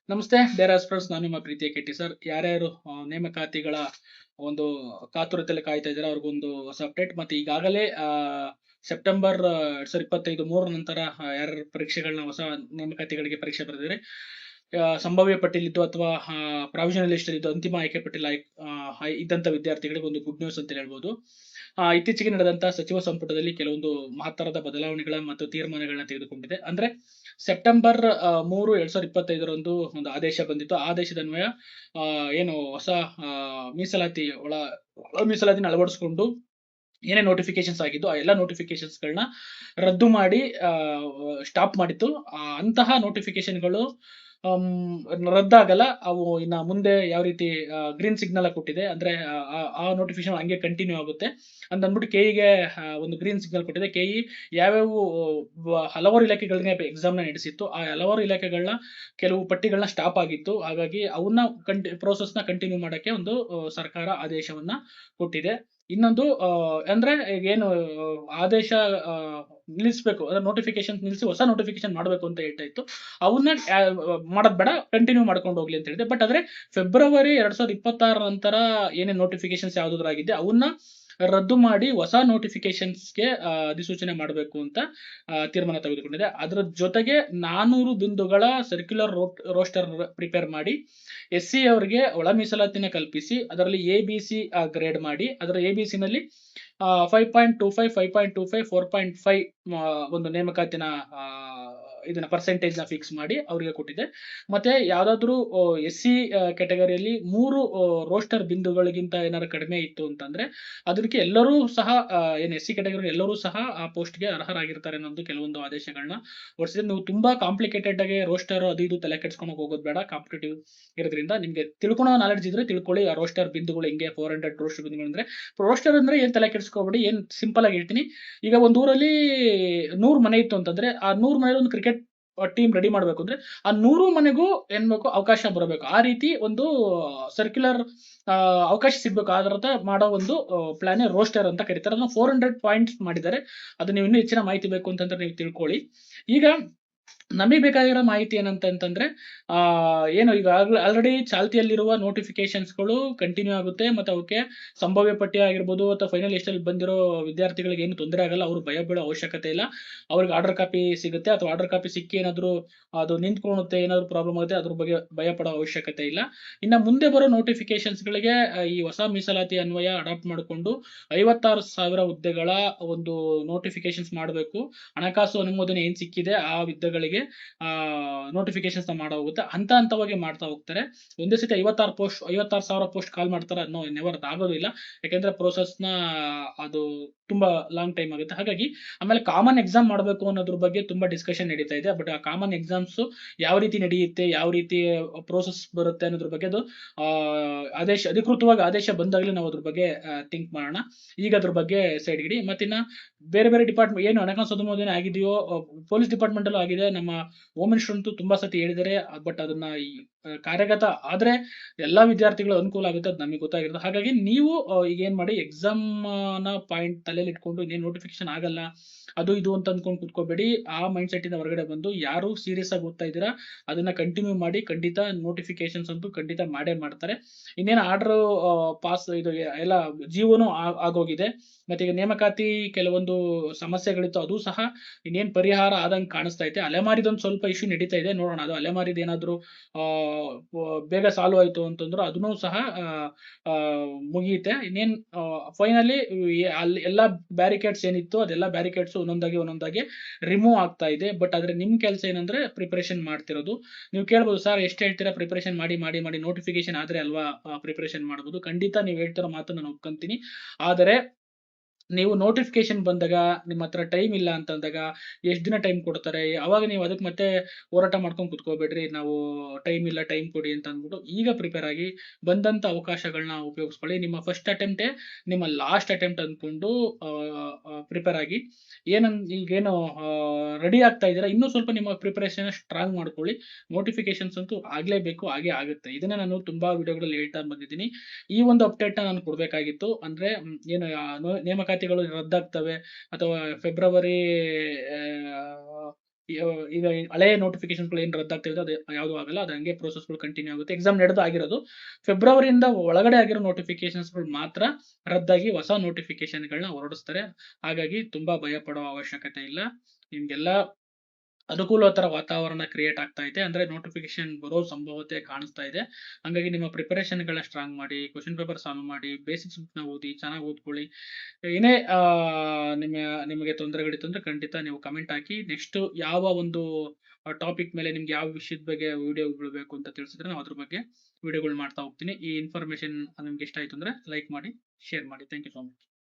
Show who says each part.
Speaker 1: ನಮಸ್ತೆ Deere aspirants. ನಾನು ನಿಮ್ಮ ಪ್ರೀತಿಯ ಕೆಟಿ ಸರ್. ಯಾರ್ಯಾರು ನೇಮಕಾತಿಗಳ ಒಂದು ಕಾತುರತೆಯಲ್ಲಿ ಕಾಯ್ತಾ ಇದ್ದಾರೆ ಅವ್ರಿಗೊಂದು ಹೊಸ ಅಪ್ಡೇಟ್. ಮತ್ತೆ ಈಗಾಗಲೇ ಸೆಪ್ಟೆಂಬರ್ 2025 3 ನಂತರ ಯಾರ್ಯಾರು ಪರೀಕ್ಷೆಗಳನ್ನ ಹೊಸ ನೇಮಕಾತಿಗಳಿಗೆ ಪರೀಕ್ಷೆ ಬರೆದಿದ್ದಾರೆ, ಸಂಭಾವ್ಯ ಪಟ್ಟಿಲಿದ್ದು ಅಥವಾ ಪ್ರಾವಿಷನಲ್ ಲಿಸ್ಟ್ ಇದ್ದು ಅಂತಿಮ ಆಯ್ಕೆ ಪಟ್ಟಿಯಲ್ಲಿ ಇದ್ದಂತ ವಿದ್ಯಾರ್ಥಿಗಳಿಗೆ ಒಂದು ಗುಡ್ ನ್ಯೂಸ್ ಅಂತ ಹೇಳ್ಬೋದು. ಇತ್ತೀಚೆಗೆ ನಡೆದಂತಹ ಸಚಿವ ಸಂಪುಟದಲ್ಲಿ ಕೆಲವೊಂದು ಮಹತ್ತರದ ಬದಲಾವಣೆಗಳ ಮತ್ತು ತೀರ್ಮಾನಗಳನ್ನ ತೆಗೆದುಕೊಂಡಿದೆ. ಅಂದ್ರೆ ಸೆಪ್ಟೆಂಬರ್ 3, 2025 ಒಂದು ಆದೇಶ ಬಂದಿತ್ತು. ಆ ಆದೇಶದ ಅನ್ವಯ ಏನು ಹೊಸ ಒಳ ಮೀಸಲಾತಿನ ಅಳವಡಿಸಿಕೊಂಡು ಏನೇ ನೋಟಿಫಿಕೇಶನ್ಸ್ ಆಗಿದ್ದು ಆ ಎಲ್ಲ ನೋಟಿಫಿಕೇಶನ್ಸ್ಗಳನ್ನ ರದ್ದು ಮಾಡಿ ಸ್ಟಾಪ್ ಮಾಡಿತ್ತು. ಅಂತಹ ನೋಟಿಫಿಕೇಶನ್ಗಳು ರದ್ದಾಗಲ್ಲ. ಅವು ಇನ್ನ ಮುಂದೆ ಯಾವ ರೀತಿ ಗ್ರೀನ್ ಸಿಗ್ನಲ್ ಕೊಟ್ಟಿದೆ ಅಂದ್ರೆ ಆ ನೋಟಿಫಿಕೇಶನ್ ಹಂಗೆ ಕಂಟಿನ್ಯೂ ಆಗುತ್ತೆ ಅಂತ ಅಂದ್ಬಿಟ್ಟು ಕೆಇಗೆ ಒಂದು ಗ್ರೀನ್ ಸಿಗ್ನಲ್ ಕೊಟ್ಟಿದೆ. ಕೆಇ ಯಾವ್ಯಾವ ಹಲವಾರು ಇಲಾಖೆಗಳಿಗೆ ಎಕ್ಸಾಮ್ ನ ನಡೆಸಿತ್ತು, ಆ ಹಲವಾರು ಇಲಾಖೆಗಳನ್ನ ಕೆಲವು ಪಟ್ಟಿಗಳನ್ನ ಸ್ಟಾಪ್ ಆಗಿತ್ತು. ಹಾಗಾಗಿ ಅವನ್ನ ಪ್ರೋಸೆಸ್ ನ ಕಂಟಿನ್ಯೂ ಮಾಡಕ್ಕೆ ಒಂದು ಸರ್ಕಾರ ಆದೇಶವನ್ನ ಕೊಟ್ಟಿದೆ. ಇನ್ನೊಂದು ಅಂದ್ರೆ ಏನು ಆದೇಶ ನಿಲ್ಲಿಸಬೇಕು ಅಂದ್ರೆ ನೋಟಿಫಿಕೇಶನ್ ನಿಲ್ಲಿಸಿ ಹೊಸ ನೋಟಿಫಿಕೇಶನ್ ಮಾಡಬೇಕು ಅಂತ ಹೇಳ್ತಾ ಇತ್ತು. ಅವನ್ನ ಮಾಡೋದ್ ಬೇಡ, ಕಂಟಿನ್ಯೂ ಮಾಡ್ಕೊಂಡು ಹೋಗ್ಲಿ ಅಂತ ಹೇಳಿದೆ. ಬಟ್ ಆದ್ರೆ ಫೆಬ್ರವರಿ 2026 ನಂತರ ಏನೇ ನೋಟಿಫಿಕೇಶನ್ಸ್ ಯಾವ್ದಾಗಿದ್ದೆ ಅವನ್ನ ರದ್ದು ಮಾಡಿ ಹೊಸ ನೋಟಿಫಿಕೇಶನ್ಸ್ಗೆ ಅಧಿಸೂಚನೆ ಮಾಡಬೇಕು ಅಂತ ತೀರ್ಮಾನ ತೆಗೆದುಕೊಂಡಿದೆ. ಅದರ ಜೊತೆಗೆ 400 ಬಿಂದುಗಳ ಸರ್ಕ್ಯುಲರ್ ರೋಸ್ಟರ್ ಪ್ರಿಪೇರ್ ಮಾಡಿ SC ಅವರಿಗೆ ಒಳ ಮೀಸಲಾತಿನ ಕಲ್ಪಿಸಿ ಅದರಲ್ಲಿ ABC ಗ್ರೇಡ್ ಮಾಡಿ ಅದರ ABC ನಲ್ಲಿ 5.25, 5.25, 4.5 ಒಂದು ನೇಮಕಾತಿನ ಇದನ್ನ ಪರ್ಸೆಂಟೇಜ್ ನ ಫಿಕ್ಸ್ ಮಾಡಿ ಅವರಿಗೆ ಕೊಟ್ಟಿದೆ. ಮತ್ತೆ ಯಾವ್ದಾದ್ರು SC ಕ್ಯಾಟಗರಿಯಲ್ಲಿ 3 ರೋಸ್ಟರ್ ಬಿಂದುಗಳಿಗಿಂತ ಏನಾದ್ರು ಕಡಿಮೆ ಇತ್ತು ಅಂತಂದ್ರೆ ಅದಕ್ಕೆ ಎಲ್ಲರೂ ಸಹ ಏನು SC ಕ್ಯಾಟಗರಿ ಎಲ್ಲರೂ ಸಹ ಆ ಪೋಸ್ಟ್ ಗೆ ಅರ್ಹರಾಗಿರ್ತಾರೆ ಅನ್ನೋದು ಕೆಲವೊಂದು ಆದೇಶಗಳನ್ನ ಹೊರಡಿಸಿದೆ. ನೀವು ತುಂಬಾ ಕಾಂಪ್ಲಿಕೇಟೆಡ್ ಆಗಿ ರೋಸ್ಟರ್ ಅದು ಇದು ತಲೆ ಕೆಡ್ಸ್ಕೊಂಡು ಹೋಗೋದು ಬೇಡ. ಕಾಂಪಿಟೇಟಿವ್ ಇರೋದ್ರಿಂದ ನಿಮ್ಗೆ ತಿಳ್ಕೊಳೋ ನಾಲೆಡ್ಜ್ ಇದ್ರೆ ತಿಳ್ಕೊಳ್ಳಿ. ಆ ರೋಸ್ಟರ್ ಬಿಂದುಗಳು ಹೆಂಗೆ 400 ರೋಸ್ಟರ್ ಬಿಂದುಗಳು ಅಂದ್ರೆ ರೋಸ್ಟರ್ ಅಂದ್ರೆ ಏನ್ ತಲೆ ಕೆಡ್ಸ್ಕೊಬೇಡಿ. ಏನ್ ಸಿಂಪಲ್ ಆಗಿ ಹೇಳ್ತೀನಿ. ಈಗ ಒಂದ್ ಊರಲ್ಲಿ 100 ಮನೆ ಇತ್ತು ಅಂತಂದ್ರೆ ಆ 100 ಮನೆ ಒಂದು ಕ್ರಿಕೆಟ್ ಟೀಮ್ ರೆಡಿ ಮಾಡ್ಬೇಕು ಅಂದ್ರೆ ಆ 100 ಮನೆಗೂ ಏನ್ಬೇಕು ಅವಕಾಶ ಬರಬೇಕು. ಆ ರೀತಿ ಒಂದು ಸರ್ಕ್ಯುಲರ್ ಅವಕಾಶ ಸಿಗ್ಬೇಕು. ಆದ್ರತ ಮಾಡೋ ಒಂದು ಪ್ಲಾನ್ ರೋಸ್ಟರ್ ಅಂತ ಕರೀತಾರೆ. ಅದನ್ನ 400 ಪಾಯಿಂಟ್ಸ್ ಮಾಡಿದ್ದಾರೆ. ಅದು ನೀವು ಇನ್ನೂ ಹೆಚ್ಚಿನ ಮಾಹಿತಿ ಬೇಕು ಅಂತಂದ್ರೆ ನೀವು ತಿಳ್ಕೊಳ್ಳಿ. ಈಗ ನಮಗೆ ಬೇಕಾಗಿರೋ ಮಾಹಿತಿ ಏನಂತಂದ್ರೆ ಏನು ಈಗ ಆಲ್ರೆಡಿ ಚಾಲ್ತಿಯಲ್ಲಿರುವ ನೋಟಿಫಿಕೇಶನ್ಸ್ಗಳು ಕಂಟಿನ್ಯೂ ಆಗುತ್ತೆ. ಮತ್ತೆ ಅವಕ್ಕೆ ಸಂಭಾವ್ಯ ಪಟ್ಟಿ ಆಗಿರ್ಬೋದು ಅಥವಾ ಫೈನಲ್ ಲಿಸ್ಟ್ ಅಲ್ಲಿ ಬಂದಿರೋ ವಿದ್ಯಾರ್ಥಿಗಳಿಗೆ ಏನು ತೊಂದರೆ ಆಗಲ್ಲ. ಅವರು ಭಯ ಬೀಳೋ ಅವಶ್ಯಕತೆ ಇಲ್ಲ. ಅವ್ರಿಗೆ ಆರ್ಡರ್ ಕಾಪಿ ಸಿಗುತ್ತೆ ಅಥವಾ ಆರ್ಡರ್ ಕಾಪಿ ಸಿಕ್ಕಿ ಏನಾದ್ರು ಅದು ನಿಂತ್ಕೊಳ್ಳುತ್ತೆ, ಏನಾದ್ರು ಪ್ರಾಬ್ಲಮ್ ಆಗುತ್ತೆ, ಅದ್ರ ಬಗ್ಗೆ ಭಯ ಪಡೋ ಅವಶ್ಯಕತೆ ಇಲ್ಲ. ಇನ್ನು ಮುಂದೆ ಬರೋ ನೋಟಿಫಿಕೇಶನ್ಸ್ ಗಳಿಗೆ ಈ ಹೊಸ ಮೀಸಲಾತಿ ಅನ್ವಯ ಅಡಾಪ್ಟ್ ಮಾಡಿಕೊಂಡು 56,000 ಹುದ್ದೆಗಳ ಒಂದು ನೋಟಿಫಿಕೇಶನ್ಸ್ ಮಾಡಬೇಕು. ಹಣಕಾಸು ಅನುಮೋದನೆ ಏನ್ ಸಿಕ್ಕಿದೆ ಆ ಹುದ್ದೆಗಳಿಗೆ ನೋಟಿಫಿಕೇಶನ್ಸ್ ಮಾಡೋ ಹೋಗುತ್ತೆ. ಹಂತವಾಗಿ ಮಾಡ್ತಾ ಹೋಗ್ತಾರೆ. ಒಂದೇ ಸತಿ 56,000 ಪೋಸ್ಟ್ ಕಾಲ್ ಮಾಡ್ತಾರೆ ಅನ್ನೋ ನೆವರ್ ಆಗೋದಿಲ್ಲ. ಯಾಕೆಂದ್ರೆ ಪ್ರೋಸೆಸ್ ನ ಅದು ತುಂಬಾ ಲಾಂಗ್ ಟೈಮ್ ಆಗುತ್ತೆ. ಹಾಗಾಗಿ ಆಮೇಲೆ ಕಾಮನ್ ಎಕ್ಸಾಮ್ ಮಾಡಬೇಕು ಅನ್ನೋದ್ರ ಬಗ್ಗೆ ತುಂಬಾ ಡಿಸ್ಕಷನ್ ನಡೀತಾ ಇದೆ. ಬಟ್ ಆ ಕಾಮನ್ ಎಕ್ಸಾಮ್ಸ್ ಯಾವ ರೀತಿ ನಡೆಯುತ್ತೆ, ಯಾವ ರೀತಿ ಪ್ರೋಸೆಸ್ ಬರುತ್ತೆ ಅನ್ನೋದ್ರ ಬಗ್ಗೆ ಅದು ಅಧಿಕೃತವಾಗಿ ಆದೇಶ ಬಂದಾಗಲೇ ನಾವು ಅದ್ರ ಬಗ್ಗೆ ಥಿಂಕ್ ಮಾಡೋಣ. ಈಗ ಅದ್ರ ಬಗ್ಗೆ ಸೈಡ್ ಇಡಿ. ಮತ್ತಿನ್ನ ಬೇರೆ ಡಿಪಾರ್ಟ್ಮೆಂಟ್ ಏನು ಹಣಕಾಸು ಅನುಮೋದನೆ ಆಗಿದೆಯೋ ಪೊಲೀಸ್ ಡಿಪಾರ್ಟ್ಮೆಂಟ್ ಅಲ್ಲೂ ಆಗಿದೆ. ನಮ್ಮ ಹೋಮ್ ಮಿನಿಸ್ಟರ್ ಅಂತೂ ತುಂಬಾ ಸತಿ ಹೇಳಿದ್ದಾರೆ. ಬಟ್ ಅದನ್ನ ಕಾರ್ಯಗತ ಆದ್ರೆ ಎಲ್ಲಾ ವಿದ್ಯಾರ್ಥಿಗಳು ಅನುಕೂಲ ಆಗುತ್ತೆ. ಅದು ನಮಗೆ ಗೊತ್ತಾಗಿರುತ್ತೆ. ಹಾಗಾಗಿ ನೀವು ಈಗ ಏನ್ ಮಾಡಿ ಎಕ್ಸಾಮ್ ನ ಪಾಯಿಂಟ್ ತಲೆಯಲ್ಲಿ ಇಟ್ಕೊಂಡು ಇನ್ನೇನು ನೋಟಿಫಿಕೇಶನ್ ಆಗಲ್ಲ ಅದು ಇದು ಅಂತ ಅಂದ್ಕೊಂಡು ಕುತ್ಕೋಬೇಡಿ. ಆ ಮೈಂಡ್ ಸೆಟ್ ಇಂದ ಹೊರಗಡೆ ಬಂದು ಯಾರು ಸೀರಿಯಸ್ ಆಗಿ ಓದ್ತಾ ಇದ್ದೀರಾ ಅದನ್ನ ಕಂಟಿನ್ಯೂ ಮಾಡಿ. ಖಂಡಿತ ನೋಟಿಫಿಕೇಶನ್ಸ್ ಅಂತೂ ಖಂಡಿತ ಮಾಡೇ ಮಾಡ್ತಾರೆ. ಇನ್ನೇನು ಆರ್ಡರ್ ಪಾಸ್ ಇದು ಎಲ್ಲ ಜೀವನೂ ಆಗೋಗಿದೆ. ಮತ್ತೆ ಈಗ ನೇಮಕಾತಿ ಕೆಲವೊಂದು ಸಮಸ್ಯೆಗಳಿತ್ತು, ಅದು ಸಹ ಇನ್ನೇನ್ ಪರಿಹಾರ ಆದಂಗೆ ಕಾಣಿಸ್ತಾ ಇದೆ. ಅಲೆಮಾರಿದೊಂದು ಸ್ವಲ್ಪ ಇಶ್ಯೂ ನಡೀತಾ ಇದೆ. ನೋಡೋಣ ಅದು ಅಲೆಮಾರಿದ ಏನಾದ್ರು ಬೇಗ ಸಾಲ್ವ್ ಆಯ್ತು ಅಂತಂದ್ರೆ ಅದನ್ನು ಸಹ ಮುಗಿಯುತ್ತೆ. ಇನ್ನೇನ್ ಫೈನಲಿ ಅಲ್ಲಿ ಎಲ್ಲಾ ಬ್ಯಾರಿಕೇಡ್ಸ್ ಏನಿತ್ತು ಅದೆಲ್ಲ ಬ್ಯಾರಿಕೇಡ್ಸ್ ಒಂದೊಂದಾಗಿ ರಿಮೂವ್ ಆಗ್ತಾ ಇದೆ. ಬಟ್ ಆದ್ರೆ ನಿಮ್ ಕೆಲಸ ಏನಂದ್ರೆ ಪ್ರಿಪರೇಷನ್ ಮಾಡ್ತಿರೋದು. ನೀವು ಕೇಳ್ಬೋದು, ಸರ್ ಎಷ್ಟು ಹೇಳ್ತೀರಾ ಪ್ರಿಪರೇಷನ್ ಮಾಡಿ ನೋಟಿಫಿಕೇಶನ್ ಆದ್ರೆ ಅಲ್ವಾ ಪ್ರಿಪರೇಷನ್ ಮಾಡ್ಬೋದು. ಖಂಡಿತ ನೀವು ಹೇಳ್ತಿರೋ ಮಾತು ನಾನು ಒಪ್ಕೊಂತೀನಿ. ಆದರೆ ನೀವು ನೋಟಿಫಿಕೇಶನ್ ಬಂದಾಗ ನಿಮ್ಮ ಹತ್ರ ಟೈಮ್ ಇಲ್ಲ ಅಂತಂದಾಗ ಎಷ್ಟು ದಿನ ಟೈಮ್ ಕೊಡ್ತಾರೆ, ಅವಾಗ ನೀವು ಅದಕ್ಕೆ ಮತ್ತೆ ಹೋರಾಟ ಮಾಡ್ಕೊಂಡು ಕುತ್ಕೋಬೇಡ್ರಿ. ನಾವು ಟೈಮ್ ಇಲ್ಲ, ಟೈಮ್ ಕೊಡಿ ಅಂತ ಅಂದ್ಬಿಟ್ಟು ಈಗ ಪ್ರಿಪೇರ್ ಆಗಿ ಬಂದಂತ ಅವಕಾಶಗಳನ್ನ ಉಪಯೋಗಿಸ್ಕೊಳ್ಳಿ. ನಿಮ್ಮ ಫಸ್ಟ್ ಅಟೆಂಪ್ಟೇ ನಿಮ್ಮ ಲಾಸ್ಟ್ ಅಟೆಂಪ್ಟ್ ಅಂದ್ಕೊಂಡು ಪ್ರಿಪೇರ್ ಆಗಿ ಈಗೇನು ರೆಡಿ ಆಗ್ತಾ ಇದ್ದೀರಾ ಇನ್ನೂ ಸ್ವಲ್ಪ ನಿಮ್ಮ ಪ್ರಿಪರೇಷನ್ ಸ್ಟ್ರಾಂಗ್ ಮಾಡ್ಕೊಳ್ಳಿ. ನೋಟಿಫಿಕೇಶನ್ಸ್ ಅಂತೂ ಆಗ್ಲೇಬೇಕು, ಹಾಗೆ ಆಗುತ್ತೆ. ಇದನ್ನ ನಾನು ತುಂಬಾ ವಿಡಿಯೋಗಳಲ್ಲಿ ಹೇಳ್ತಾ ಬಂದಿದ್ದೀನಿ. ಈ ಒಂದು ಅಪ್ಡೇಟ್ ನಾನು ಕೊಡ್ಬೇಕಾಗಿತ್ತು. ಅಂದ್ರೆ ಏನು ನೇಮಕಾತಿಗಳು ರದ್ದಾಗ್ತವೆ ಅಥವಾ ಫೆಬ್ರವರಿ ಈಗ ಹಳೆಯ ನೋಟಿಫಿಕೇಶನ್ಗಳು ಏನು ರದ್ದಾಗ್ತಿದೆ ಅದು ಯಾವುದು ಆಗಲ್ಲ. ಅದು ಹಂಗೆ ಪ್ರೋಸೆಸ್ಗಳು ಕಂಟಿನ್ಯೂ ಆಗುತ್ತೆ. ಎಕ್ಸಾಮ್ ನಡೆದು ಆಗಿರೋದು ಫೆಬ್ರವರಿಯಿಂದ ಒಳಗಡೆ ಆಗಿರೋ ನೋಟಿಫಿಕೇಶನ್ಸ್ಗಳು ಮಾತ್ರ ರದ್ದಾಗಿ ಹೊಸ ನೋಟಿಫಿಕೇಶನ್ಗಳನ್ನ ಹೊರಡಿಸ್ತಾರೆ. ಹಾಗಾಗಿ ತುಂಬಾ ಭಯ ಪಡೋ ಅವಶ್ಯಕತೆ ಇಲ್ಲ. ನಿಮ್ಗೆಲ್ಲ ಅನುಕೂಲಕರ ವಾತಾವರಣ ಕ್ರಿಯೇಟ್ ಆಗ್ತಾ ಇದೆ. ಅಂದ್ರೆ ನೋಟಿಫಿಕೇಶನ್ ಬರೋ ಸಂಭವತೆ ಕಾಣಿಸ್ತಾ ಇದೆ. ಹಂಗಾಗಿ ನಿಮ್ಮ ಪ್ರಿಪರೇಷನ್‌ಗಳನ್ನ ಸ್ಟ್ರಾಂಗ್ ಮಾಡಿ, ಕ್ವೆಶ್ಚನ್ ಪೇಪರ್ ಸಾಲ್ವ್ ಮಾಡಿ, ಬೇಸಿಕ್ಸ್ ಬುಕ್‌ನ ಓದಿ, ಚೆನ್ನಾಗಿ ಓದ್ಕೊಳ್ಳಿ. ಏನೇ ನಿಮಗೆ ತೊಂದರೆಗಳಿತ್ತು ಅಂದ್ರೆ ಖಂಡಿತ ನೀವು ಕಮೆಂಟ್ ಹಾಕಿ. ನೆಕ್ಸ್ಟ್ ಯಾವ ಒಂದು ಟಾಪಿಕ್ ಮೇಲೆ ನಿಮ್ಗೆ ಯಾವ ವಿಷಯದ ಬಗ್ಗೆ ವಿಡಿಯೋಗಳು ಬೇಕು ಅಂತ ತಿಳಿಸಿದ್ರೆ ನಾವು ಅದ್ರ ಬಗ್ಗೆ ವಿಡಿಯೋಗಳು ಮಾಡ್ತಾ ಹೋಗ್ತೀನಿ. ಈ ಇನ್ಫಾರ್ಮೇಷನ್ ನಿಮ್ಗೆ ಇಷ್ಟ ಆಯ್ತು ಅಂದ್ರೆ ಲೈಕ್ ಮಾಡಿ, ಶೇರ್ ಮಾಡಿ. Thank you so much.